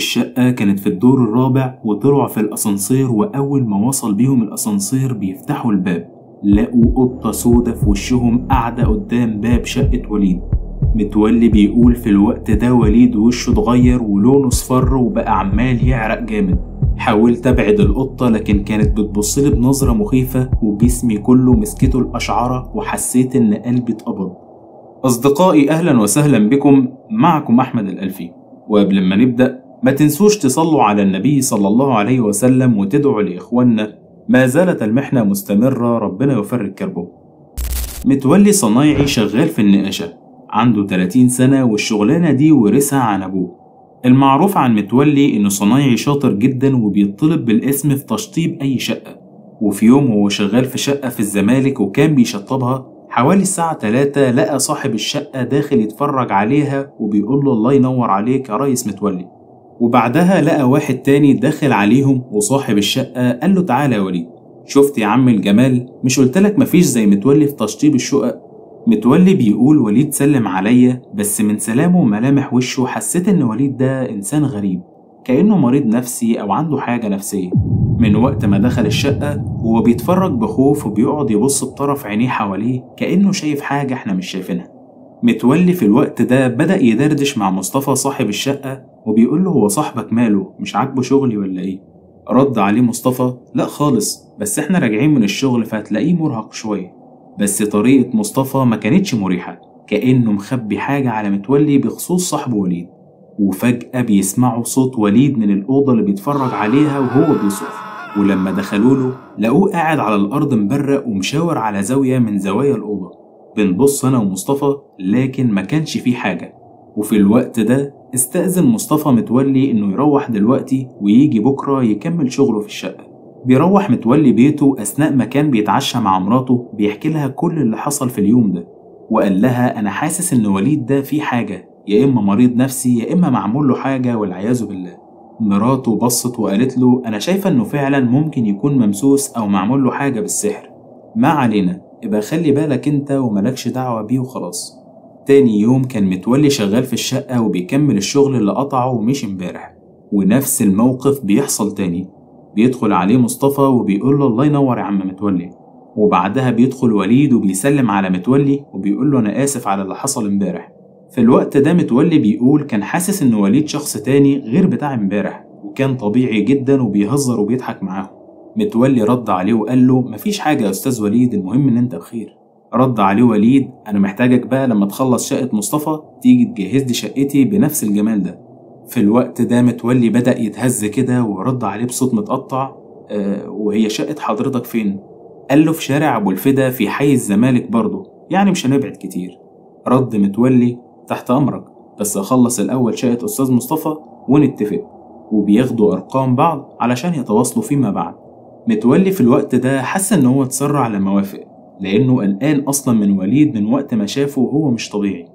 الشقة كانت في الدور الرابع وطلعوا في الأسانسير، وأول ما وصل بيهم الأسانسير بيفتحوا الباب لقوا قطة سودا في وشهم قاعدة قدام باب شقة وليد. متولي بيقول في الوقت ده وليد وشه اتغير ولونه اصفر وبقى عمال يعرق جامد. حاولت ابعد القطة لكن كانت بتبصلي بنظرة مخيفة وجسمي كله مسكته الأشعرة وحسيت ان قلبي اتقبض. أصدقائي أهلا وسهلا بكم، معكم أحمد الألفي. وقبل ما نبدأ ما تنسوش تصلوا على النبي صلى الله عليه وسلم وتدعوا لإخواننا، ما زالت المحنة مستمرة، ربنا يفرج كربه. متولي صنايعي شغال في النقاشة، عنده 30 سنة والشغلانة دي ورثها عن أبوه. المعروف عن متولي إنه صنايعي شاطر جدا وبيطلب بالاسم في تشطيب أي شقة. وفي يوم وهو شغال في شقة في الزمالك وكان بيشطبها حوالي الساعة 3 لقى صاحب الشقة داخل يتفرج عليها وبيقول له الله ينور عليك يا ريس متولي. وبعدها لقى واحد تاني داخل عليهم وصاحب الشقة قال له تعالى يا وليد، شفت يا عم الجمال، مش قلتلك مفيش زي متولي في تشطيب الشقق؟ متولي بيقول وليد سلم عليا، بس من سلامه وملامح وشه حسيت ان وليد ده انسان غريب، كأنه مريض نفسي او عنده حاجة نفسية. من وقت ما دخل الشقة وهو بيتفرج بخوف وبيقعد يبص بطرف عينيه حواليه كأنه شايف حاجة احنا مش شايفينها. متولي في الوقت ده بدأ يدردش مع مصطفى صاحب الشقة وبيقول له هو صاحبك ماله، مش عاجبه شغلي ولا ايه؟ رد عليه مصطفى لا خالص، بس احنا راجعين من الشغل فهتلاقيه مرهق شوية. بس طريقة مصطفى ما كانتش مريحة، كأنه مخبي حاجة على متولي بخصوص صاحبه وليد. وفجأة بيسمعوا صوت وليد من الأوضة اللي بيتفرج عليها وهو بيصرخ، ولما دخلوا له لقوه قاعد على الأرض مبرق ومشاور على زاوية من زوايا الأوضة. بنبص أنا ومصطفى لكن ما كانش فيه حاجة. وفي الوقت ده استأذن مصطفى متولي إنه يروح دلوقتي ويجي بكرة يكمل شغله في الشقة. بيروح متولي بيته أثناء ما كان بيتعشى مع مراته، بيحكي لها كل اللي حصل في اليوم ده، وقال لها أنا حاسس إن وليد ده فيه حاجة، يا إما مريض نفسي يا إما معمول له حاجة والعياذ بالله. مراته بصت وقالت له أنا شايفة إنه فعلا ممكن يكون ممسوس أو معمول له حاجة بالسحر. ما علينا، يبقى خلي بالك أنت وملكش دعوة بيه وخلاص. تاني يوم كان متولي شغال في الشقة وبيكمل الشغل اللي قطعه ومشي امبارح، ونفس الموقف بيحصل تاني. بيدخل عليه مصطفى وبيقول له الله ينور يا عم متولي، وبعدها بيدخل وليد وبيسلم على متولي وبيقول له أنا آسف على اللي حصل امبارح. في الوقت ده متولي بيقول كان حاسس إن وليد شخص تاني غير بتاع امبارح، وكان طبيعي جدا وبيهزر وبيضحك معاهم. متولي رد عليه وقال له مفيش حاجة يا أستاذ وليد، المهم إن أنت بخير. رد عليه وليد أنا محتاجك بقى لما تخلص شقة مصطفى تيجي تجهز لي شقتي بنفس الجمال ده. في الوقت ده متولي بدأ يتهز كده ورد عليه بصوت متقطع وهي شقة حضرتك فين؟ قال له في شارع أبو الفدا في حي الزمالك برضه، يعني مش هنبعد كتير. رد متولي تحت أمرك، بس أخلص الأول شقة أستاذ مصطفى ونتفق. وبياخدوا أرقام بعض علشان يتواصلوا فيما بعد. متولي في الوقت ده حس إن هو اتسرع لما وافق، لأنه قلقان أصلا من وليد من وقت ما شافه وهو مش طبيعي،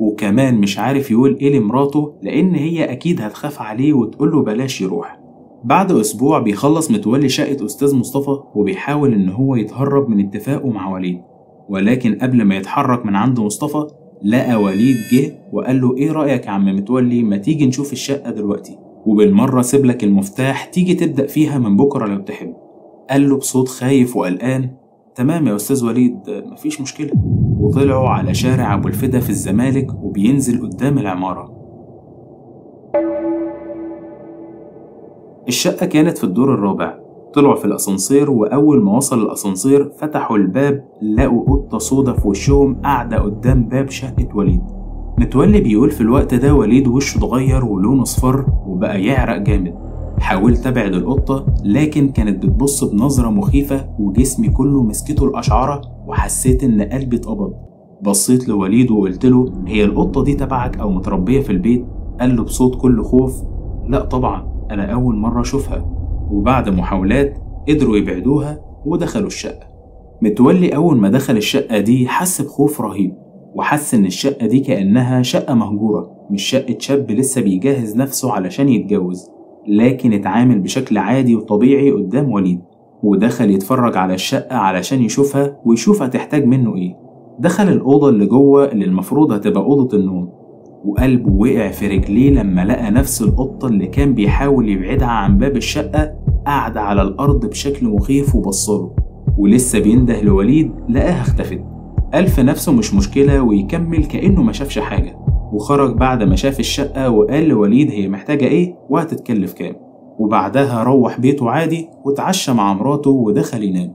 وكمان مش عارف يقول إيه لمراته لأن هي أكيد هتخاف عليه وتقوله بلاش يروح. بعد أسبوع بيخلص متولي شقة أستاذ مصطفى وبيحاول إن هو يتهرب من اتفاقه مع وليد، ولكن قبل ما يتحرك من عند مصطفى لقى وليد جه وقال له إيه رأيك يا عم متولي، ما تيجي نشوف الشقة دلوقتي وبالمرة سيبلك المفتاح تيجي تبدأ فيها من بكرة لو تحب. قال له بصوت خايف وقلقان تمام يا أستاذ وليد مفيش مشكلة. وطلعوا على شارع أبو الفدا في الزمالك وبينزل قدام العمارة. الشقة كانت في الدور الرابع. طلعوا في الأسانسير وأول ما وصل الأسانسير فتحوا الباب لقوا قطة سودا في وشهم قاعدة قدام باب شقة وليد. متولي بيقول في الوقت ده وليد وشه اتغير ولونه اصفر وبقى يعرق جامد. حاولت ابعد القطة لكن كانت بتبص بنظرة مخيفة وجسمي كله مسكته الأشعرة وحسيت إن قلبي اتقبض. بصيت لوليد وقلت له هي القطة دي تبعك أو متربية في البيت؟ قال له بصوت كله خوف لا طبعا أنا أول مرة أشوفها. وبعد محاولات قدروا يبعدوها ودخلوا الشقة. متولي أول ما دخل الشقة دي حس بخوف رهيب، وحس إن الشقة دي كأنها شقة مهجورة مش شقة شاب لسه بيجهز نفسه علشان يتجوز، لكن اتعامل بشكل عادي وطبيعي قدام وليد، ودخل يتفرج على الشقة علشان يشوفها ويشوف هتحتاج منه ايه. دخل الأوضة اللي جوه اللي المفروض هتبقى أوضة النوم، وقلبه وقع في رجليه لما لقى نفس القطة اللي كان بيحاول يبعدها عن باب الشقة قاعدة على الأرض بشكل مخيف وبصله، ولسه بينده لوليد لقاها اختفت. قال في نفسه مش مشكلة ويكمل كأنه ما شافش حاجة، وخرج بعد ما شاف الشقة وقال لوليد هي محتاجة ايه وهتتكلف كام، وبعدها روح بيته عادي وتعشى مع مراته ودخل ينام.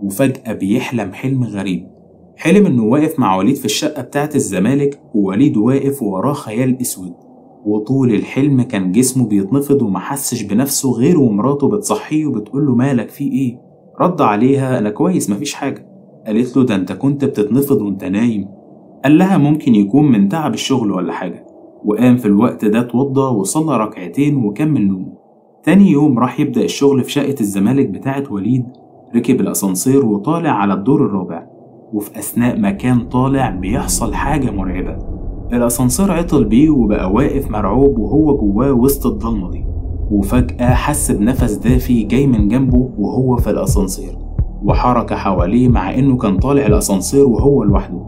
وفجأة بيحلم حلم غريب. حلم انه واقف مع وليد في الشقة بتاعة الزمالك، ووليد واقف وراه خيال اسود، وطول الحلم كان جسمه بيتنفض ومحسش بنفسه غير ومراته بتصحيه وبتقوله مالك في ايه؟ رد عليها انا كويس مفيش حاجة. قالت له ده انت كنت بتتنفض وانت نايم. قال لها ممكن يكون من تعب الشغل ولا حاجة، وقام في الوقت ده اتوضى وصلى ركعتين وكمل نومه. تاني يوم راح يبدأ الشغل في شقة الزمالك بتاعة وليد. ركب الأسانسير وطالع على الدور الرابع، وفي أثناء ما كان طالع بيحصل حاجة مرعبة. الأسانسير عطل بيه وبقى واقف مرعوب وهو جواه وسط الضلمة دي، وفجأة حس بنفس دافي جاي من جنبه وهو في الأسانسير، وحركة حواليه مع إنه كان طالع الأسانسير وهو لوحده،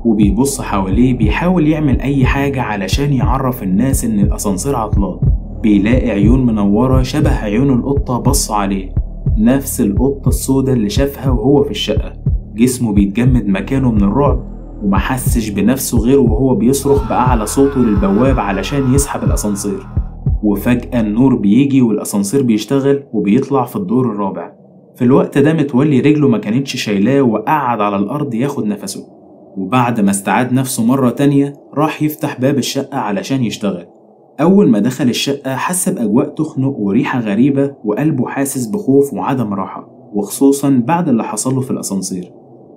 وبيبص حواليه بيحاول يعمل أي حاجة علشان يعرف الناس إن الأسانسير عطلان. بيلاقي عيون منورة شبه عيون القطة بص عليه، نفس القطة السوداء اللي شافها وهو في الشقة. جسمه بيتجمد مكانه من الرعب ومحسش بنفسه غير وهو بيصرخ بأعلى صوته للبواب علشان يسحب الأسانسير. وفجأة النور بيجي والأسانسير بيشتغل وبيطلع في الدور الرابع. في الوقت ده متولي رجله ما كانتش شايلاه وقعد على الأرض ياخد نفسه، وبعد ما استعاد نفسه مرة تانية راح يفتح باب الشقة علشان يشتغل. أول ما دخل الشقة حس بأجواء تخنق وريحة غريبة، وقلبه حاسس بخوف وعدم راحة، وخصوصا بعد اللي حصله في الأسانسير.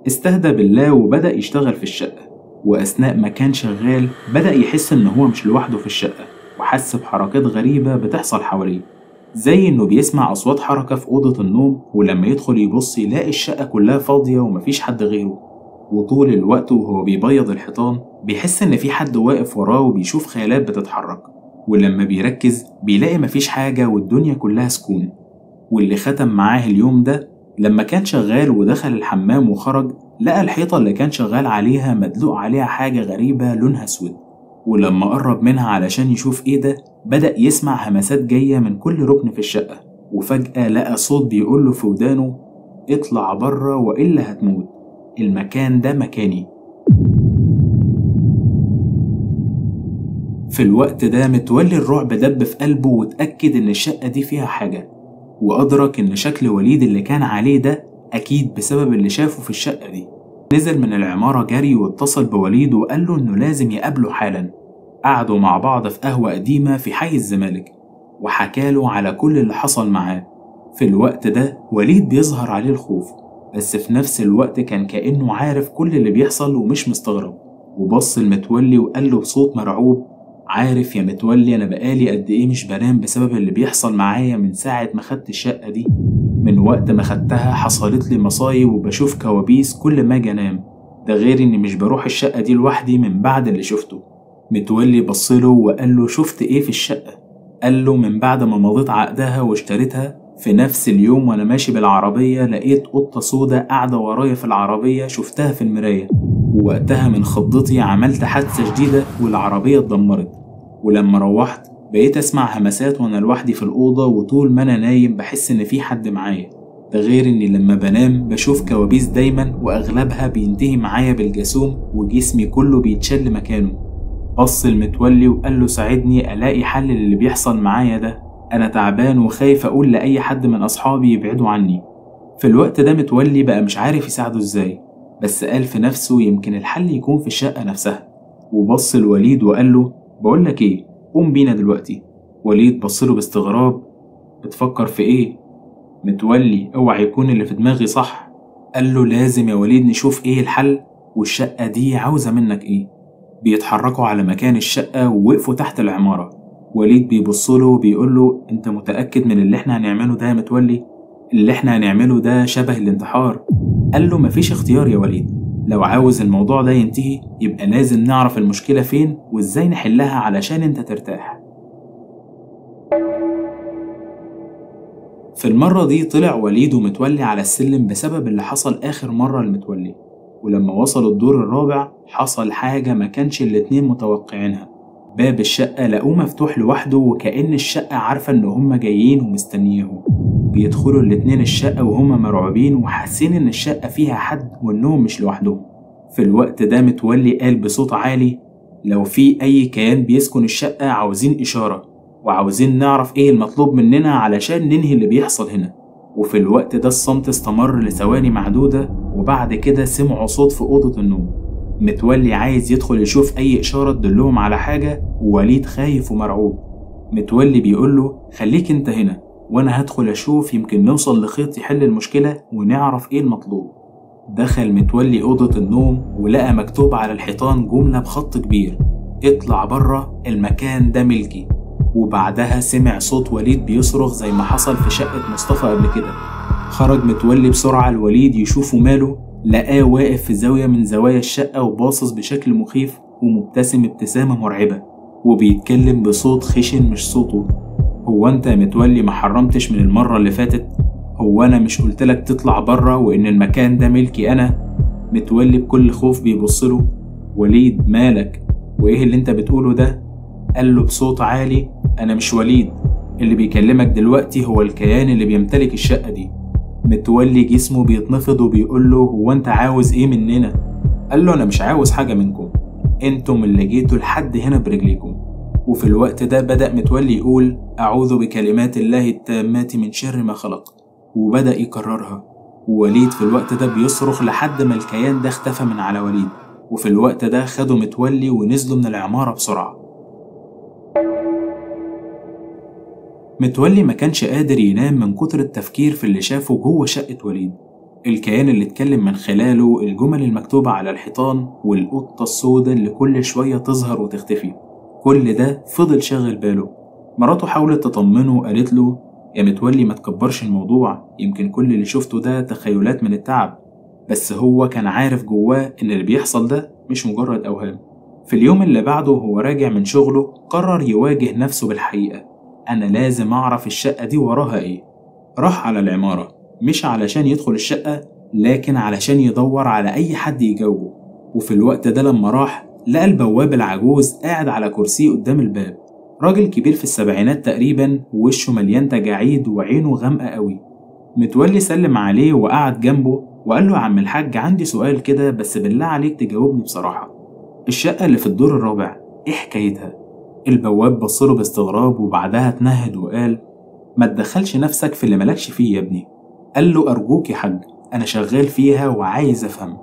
استهدى بالله وبدأ يشتغل في الشقة، وأثناء ما كان شغال بدأ يحس إن هو مش لوحده في الشقة، وحس بحركات غريبة بتحصل حواليه، زي إنه بيسمع أصوات حركة في أوضة النوم، ولما يدخل يبص يلاقي الشقة كلها فاضية ومفيش حد غيره. وطول الوقت وهو بيبيض الحيطان بيحس إن في حد واقف وراه وبيشوف خيالات بتتحرك، ولما بيركز بيلاقي مفيش حاجة والدنيا كلها سكون. واللي ختم معاه اليوم ده لما كان شغال ودخل الحمام وخرج لقى الحيطة اللي كان شغال عليها مدلوق عليها حاجة غريبة لونها اسود، ولما قرب منها علشان يشوف ايه ده بدأ يسمع همسات جاية من كل ركن في الشقة، وفجأة لقى صوت بيقوله في ودانه اطلع بره وإلا هتموت، المكان ده مكاني. في الوقت ده متولي الرعب دب في قلبه واتأكد إن الشقة دي فيها حاجة، وأدرك إن شكل وليد اللي كان عليه ده أكيد بسبب اللي شافه في الشقة دي. نزل من العمارة جري واتصل بوليد وقال له إنه لازم يقابله حالا. قعدوا مع بعض في قهوة قديمة في حي الزمالك، وحكاله على كل اللي حصل معاه. في الوقت ده وليد بيظهر عليه الخوف، بس في نفس الوقت كان كأنه عارف كل اللي بيحصل ومش مستغرب، وبص المتولي وقال له بصوت مرعوب عارف يا متولي أنا بقالي قد إيه مش بنام بسبب اللي بيحصل معايا من ساعة ما خدت الشقة دي. من وقت ما خدتها حصلت لي مصايب وبشوف كوابيس كل ما أجي أنام، ده غير إني مش بروح الشقة دي لوحدي من بعد اللي شفته. متولي بصله وقال له شفت إيه في الشقة؟ قال له من بعد ما مضيت عقدها واشتريتها في نفس اليوم وأنا ماشي بالعربية لقيت قطة سودة قاعدة ورايا في العربية، شفتها في المراية، ووقتها من خضتي عملت حادثة شديدة والعربية اتدمرت. ولما روحت بقيت أسمع همسات وأنا لوحدي في الأوضة، وطول ما أنا نايم بحس إن في حد معايا، ده غير إني لما بنام بشوف كوابيس دايما وأغلبها بينتهي معايا بالجاسوم وجسمي كله بيتشل مكانه. بص المتولي وقال له ساعدني ألاقي حل للي بيحصل معايا ده، أنا تعبان وخايف أقول لأي حد من أصحابي يبعدوا عني. في الوقت ده متولي بقى مش عارف يساعده إزاي، بس قال في نفسه يمكن الحل يكون في الشقة نفسها. وبص الوليد وقال له بقولك إيه، قوم بينا دلوقتي. وليد بصله باستغراب بتفكر في إيه؟ متولي اوعى يكون اللي في دماغي صح. قال له لازم يا وليد نشوف إيه الحل، والشقة دي عاوزة منك إيه. بيتحركوا على مكان الشقة ووقفوا تحت العمارة. وليد بيبصله وبيقوله انت متأكد من اللي احنا هنعمله ده يا متولي؟ اللي احنا هنعمله ده شبه الانتحار. قال له مفيش اختيار يا وليد، لو عاوز الموضوع ده ينتهي يبقى لازم نعرف المشكلة فين وازاي نحلها علشان انت ترتاح. في المرة دي طلع وليد ومتولي على السلم بسبب اللي حصل آخر مرة لمتولي، ولما وصلوا الدور الرابع حصل حاجة ما كانش الاتنين متوقعينها. باب الشقة لقوه مفتوح لوحده وكأن الشقة عارفة إن هما جايين ومستنياهم. بيدخلوا الاتنين الشقة وهما مرعوبين وحاسين إن الشقة فيها حد وإنهم مش لوحدهم. في الوقت ده متولي قال بصوت عالي: لو في أي كيان بيسكن الشقة عاوزين إشارة، وعاوزين نعرف إيه المطلوب مننا علشان ننهي اللي بيحصل هنا. وفي الوقت ده الصمت استمر لثواني معدودة، وبعد كده سمعوا صوت في أوضة النوم. متولي عايز يدخل يشوف أي إشارة تدلهم على حاجة، ووليد خايف ومرعوب. متولي بيقوله: خليك انت هنا وانا هدخل اشوف، يمكن نوصل لخيط يحل المشكلة ونعرف ايه المطلوب. دخل متولي أوضة النوم ولقى مكتوب على الحيطان جملة بخط كبير: اطلع بره، المكان ده ملكي. وبعدها سمع صوت وليد بيصرخ زي ما حصل في شقة مصطفى قبل كده. خرج متولي بسرعة الوليد يشوفه ماله، لقاه واقف في زاوية من زوايا الشقة وباصص بشكل مخيف ومبتسم ابتسامة مرعبة، وبيتكلم بصوت خشن مش صوته: هو انت يا متولي ما حرمتش من المرة اللي فاتت؟ هو انا مش قلتلك تطلع بره وان المكان ده ملكي انا؟ متولي بكل خوف بيبصله: وليد مالك؟ وايه اللي انت بتقوله ده؟ قال له بصوت عالي: انا مش وليد، اللي بيكلمك دلوقتي هو الكيان اللي بيمتلك الشقة دي. متولي جسمه بيتنفض وبيقول له: هو انت عاوز ايه مننا؟ قال له: انا مش عاوز حاجة منكم، انتم اللي جيتوا لحد هنا برجليكم. وفي الوقت ده بدأ متولي يقول: أعوذ بكلمات الله التامات من شر ما خلق، وبدأ يكررها. ووليد في الوقت ده بيصرخ لحد ما الكيان ده اختفى من على وليد. وفي الوقت ده خدوا متولي ونزلوا من العمارة بسرعة. متولي ما كانش قادر ينام من كتر التفكير في اللي شافه جوه شقة وليد، الكيان اللي اتكلم من خلاله، الجمل المكتوبة على الحيطان، والقطة السوداء اللي كل شوية تظهر وتختفي. كل ده فضل شاغل باله. مراته حاولت تطمنه وقالت له: يا متولي ما تكبرش الموضوع، يمكن كل اللي شفته ده تخيلات من التعب. بس هو كان عارف جواه إن اللي بيحصل ده مش مجرد أوهام. في اليوم اللي بعده هو راجع من شغله قرر يواجه نفسه بالحقيقة: أنا لازم أعرف الشقة دي وراها إيه. راح على العمارة، مش علشان يدخل الشقة، لكن علشان يدور على أي حد يجاوبه. وفي الوقت ده لما راح لقى البواب العجوز قاعد على كرسي قدام الباب، راجل كبير في السبعينات تقريبا، ووشه مليان تجاعيد وعينه غامقة قوي. متولي سلم عليه وقعد جنبه وقال له: يا عم الحاج، عندي سؤال كده، بس بالله عليك تجاوبني بصراحة. الشقة اللي في الدور الرابع إيه حكايتها؟ البواب بصله باستغراب وبعدها اتنهد وقال: ما تدخلش نفسك في اللي مالكش فيه يا ابني. قال له: أرجوك يا حاج، أنا شغال فيها وعايز أفهم.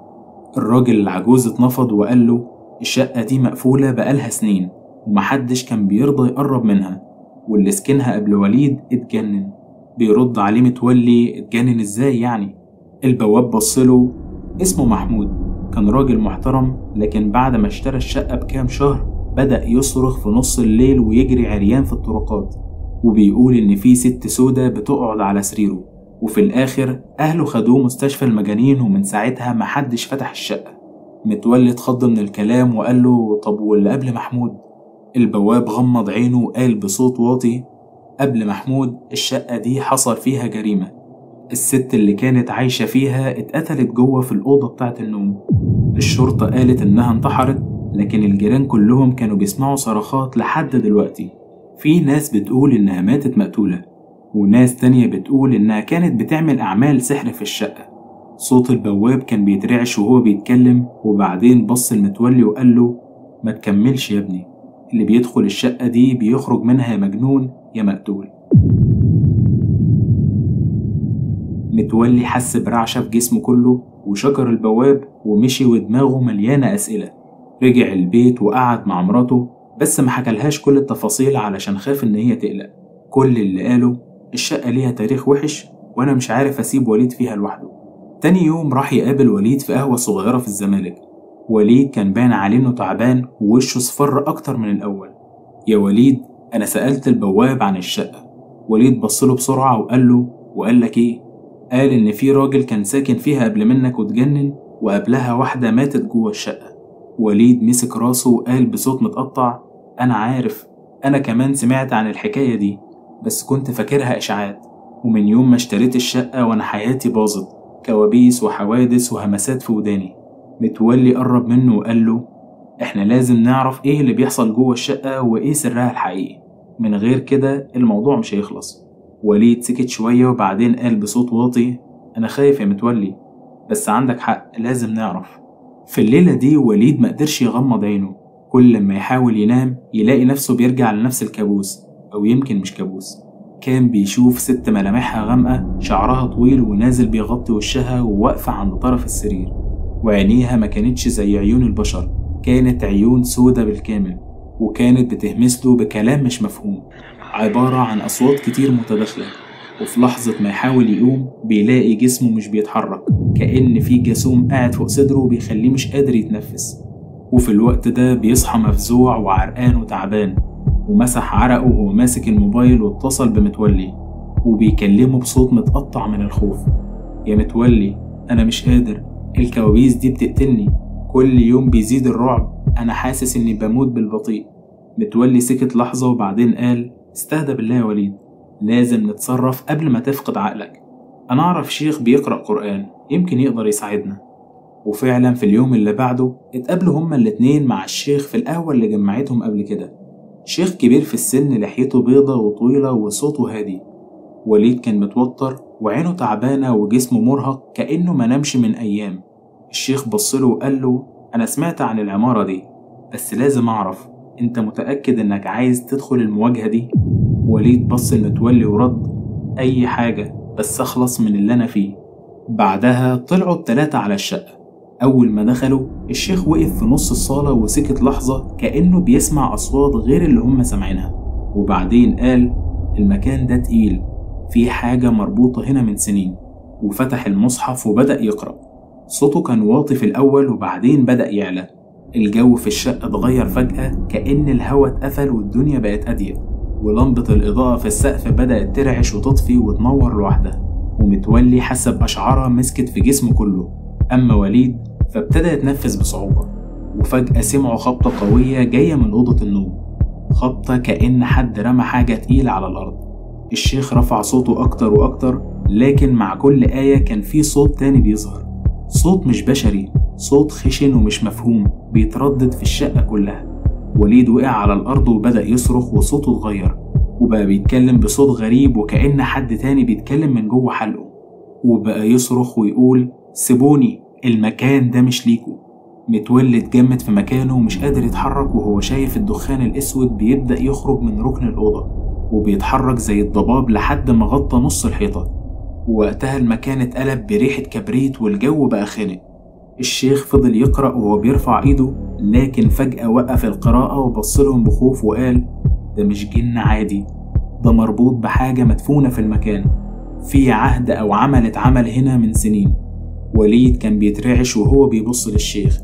الراجل العجوز اتنفض وقال له: الشقة دي مقفولة بقالها سنين ومحدش كان بيرضى يقرب منها، واللي سكنها قبل وليد اتجنن. بيرد عليه متولي: اتجنن ازاي يعني؟ البواب بصله: اسمه محمود، كان راجل محترم، لكن بعد ما اشترى الشقة بكام شهر بدأ يصرخ في نص الليل ويجري عريان في الطرقات، وبيقول إن في ست سودة بتقعد على سريره. وفي الآخر أهله خدوه مستشفى المجانين، ومن ساعتها محدش فتح الشقة. متولي اتخض من الكلام وقال له: طب واللي قبل محمود؟ البواب غمض عينه وقال بصوت واطي: قبل محمود الشقة دي حصل فيها جريمة. الست اللي كانت عايشة فيها اتقتلت جوه في الأوضة بتاعة النوم. الشرطة قالت إنها انتحرت، لكن الجيران كلهم كانوا بيسمعوا صرخات لحد دلوقتي. في ناس بتقول إنها ماتت مقتولة، وناس تانية بتقول إنها كانت بتعمل أعمال سحر في الشقة. صوت البواب كان بيترعش وهو بيتكلم، وبعدين بص المتولي وقال له: ما تكملش يا ابني، اللي بيدخل الشقة دي بيخرج منها يا مجنون يا مقتول. متولي حس برعشة في جسمه كله وشكر البواب ومشي ودماغه مليانة أسئلة. رجع البيت وقعد مع مراته، بس ما حكالهاش كل التفاصيل علشان خاف إن هي تقلق. كل اللي قاله: الشقة ليها تاريخ وحش وأنا مش عارف أسيب وليد فيها لوحده. تاني يوم راح يقابل وليد في قهوة صغيرة في الزمالك. وليد كان باين عليه إنه تعبان ووشه صفر أكتر من الأول. يا وليد، أنا سألت البواب عن الشقة. وليد بصله بسرعة وقال له: وقال لك إيه؟ قال إن في راجل كان ساكن فيها قبل منك واتجنن، وقبلها واحدة ماتت جوه الشقة. وليد مسك راسه وقال بصوت متقطع: أنا عارف، أنا كمان سمعت عن الحكاية دي، بس كنت فاكرها إشاعات، ومن يوم ما اشتريت الشقة وأنا حياتي باظت، كوابيس وحوادث وهمسات في وداني. متولي قرب منه وقال له: احنا لازم نعرف ايه اللي بيحصل جوه الشقة وايه سرها الحقيقي، من غير كده الموضوع مش هيخلص. وليد سكت شوية وبعدين قال بصوت واطي: أنا خايف يا متولي، بس عندك حق، لازم نعرف. في الليلة دي وليد مقدرش يغمض عينه، كل ما يحاول ينام يلاقي نفسه بيرجع لنفس الكابوس، أو يمكن مش كابوس. كان بيشوف ست ملامحها غامقة، شعرها طويل ونازل بيغطي وشها وواقفة عند طرف السرير، وعينيها ما كانتش زي عيون البشر، كانت عيون سودة بالكامل، وكانت بتهمسله بكلام مش مفهوم، عبارة عن أصوات كتير متداخلة. وفي لحظة ما يحاول يقوم بيلاقي جسمه مش بيتحرك، كأن في جاسوم قاعد فوق صدره وبيخليه مش قادر يتنفس. وفي الوقت ده بيصحى مفزوع وعرقان وتعبان، ومسح عرقه وهو ماسك الموبايل واتصل بمتولي وبيكلمه بصوت متقطع من الخوف: يا متولي، أنا مش قادر، الكوابيس دي بتقتلني، كل يوم بيزيد الرعب، أنا حاسس إني بموت بالبطيء. متولي سكت لحظة وبعدين قال: استهدى بالله يا وليد، لازم نتصرف قبل ما تفقد عقلك. أنا أعرف شيخ بيقرأ قرآن، يمكن يقدر يساعدنا. وفعلا في اليوم اللي بعده اتقابلوا هما الاتنين مع الشيخ في القهوة اللي جمعتهم قبل كده. شيخ كبير في السن، لحيته بيضة وطويلة وصوته هادي. وليد كان متوتر وعينه تعبانة وجسمه مرهق كأنه ما نامش من أيام. الشيخ بصله وقال له: أنا سمعت عن العمارة دي، بس لازم أعرف، أنت متأكد إنك عايز تدخل المواجهة دي؟ وليد بص لمتولي ورد: أي حاجة بس أخلص من اللي أنا فيه. بعدها طلعوا التلاتة على الشقة. أول ما دخلوا الشيخ وقف في نص الصالة وسكت لحظة كأنه بيسمع أصوات غير اللي هم سامعينها، وبعدين قال: المكان ده تقيل، في حاجة مربوطة هنا من سنين. وفتح المصحف وبدأ يقرأ. صوته كان واطي في الأول وبعدين بدأ يعلى. الجو في الشقة اتغير فجأة، كأن الهوا اتقفل والدنيا بقت أضيق، ولمبة الإضاءة في السقف بدأت ترعش وتطفي وتنور لوحدها. ومتولي حس بأشعارها مسكت في جسمه كله. أما وليد فابتدى يتنفس بصعوبة، وفجأة سمعوا خبطة قوية جاية من أوضة النوم، خبطة كأن حد رمى حاجة تقيلة على الأرض. الشيخ رفع صوته أكتر وأكتر، لكن مع كل آية كان في صوت تاني بيظهر، صوت مش بشري، صوت خشن ومش مفهوم بيتردد في الشقة كلها. وليد وقع على الأرض وبدأ يصرخ وصوته اتغير، وبقى بيتكلم بصوت غريب وكأن حد تاني بيتكلم من جوه حلقه، وبقى يصرخ ويقول: سيبوني، المكان ده مش ليكو. متولي اتجمد في مكانه ومش قادر يتحرك، وهو شايف الدخان الأسود بيبدأ يخرج من ركن الأوضة وبيتحرك زي الضباب لحد ما غطى نص الحيطة. ووقتها المكان اتقلب بريحة كبريت والجو بقى خانق. الشيخ فضل يقرأ وهو بيرفع ايده، لكن فجأة وقف القراءة وبصلهم بخوف وقال: ده مش جن عادي، ده مربوط بحاجة مدفونة في المكان، في عهد أو عمل اتعمل هنا من سنين. وليد كان بيترعش وهو بيبص للشيخ.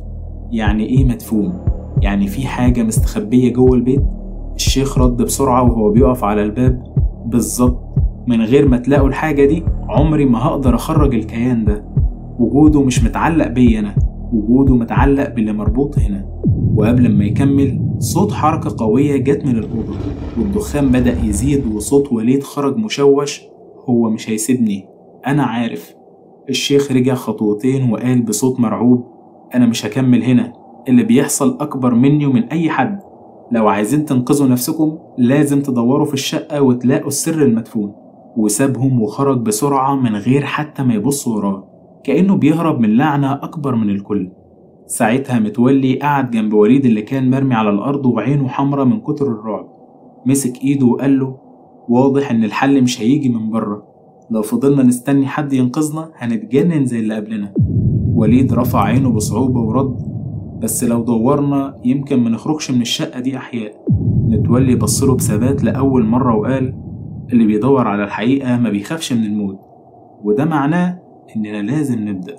يعني ايه مدفون؟ يعني في حاجة مستخبية جوه البيت؟ الشيخ رد بسرعة وهو بيقف على الباب: بالظبط، من غير ما تلاقوا الحاجة دي عمري ما هقدر أخرج الكيان ده. وجوده مش متعلق بي أنا، وجوده متعلق باللي مربوط هنا. وقبل ما يكمل صوت حركة قوية جت من الأوضة، والدخان بدأ يزيد، وصوت وليد خرج مشوش: هو مش هيسيبني، أنا عارف. الشيخ رجع خطوتين وقال بصوت مرعوب: أنا مش هكمل هنا، اللي بيحصل أكبر مني ومن أي حد. لو عايزين تنقذوا نفسكم لازم تدوروا في الشقة وتلاقوا السر المدفون. وسابهم وخرج بسرعة من غير حتى ما يبص وراه، كأنه بيهرب من لعنة أكبر من الكل. ساعتها متولي قعد جنب وليد اللي كان مرمي على الأرض وعينه حمرة من كتر الرعب. مسك إيده وقال له: واضح إن الحل مش هيجي من بره، لو فضلنا نستني حد ينقذنا هنتجنن زي اللي قبلنا. وليد رفع عينه بصعوبة ورد: بس لو دورنا يمكن ما نخرجش من الشقة دي أحياء. متولي بصله بثبات لأول مرة وقال: اللي بيدور على الحقيقة ما بيخافش من الموت، وده معناه إننا لازم نبدأ.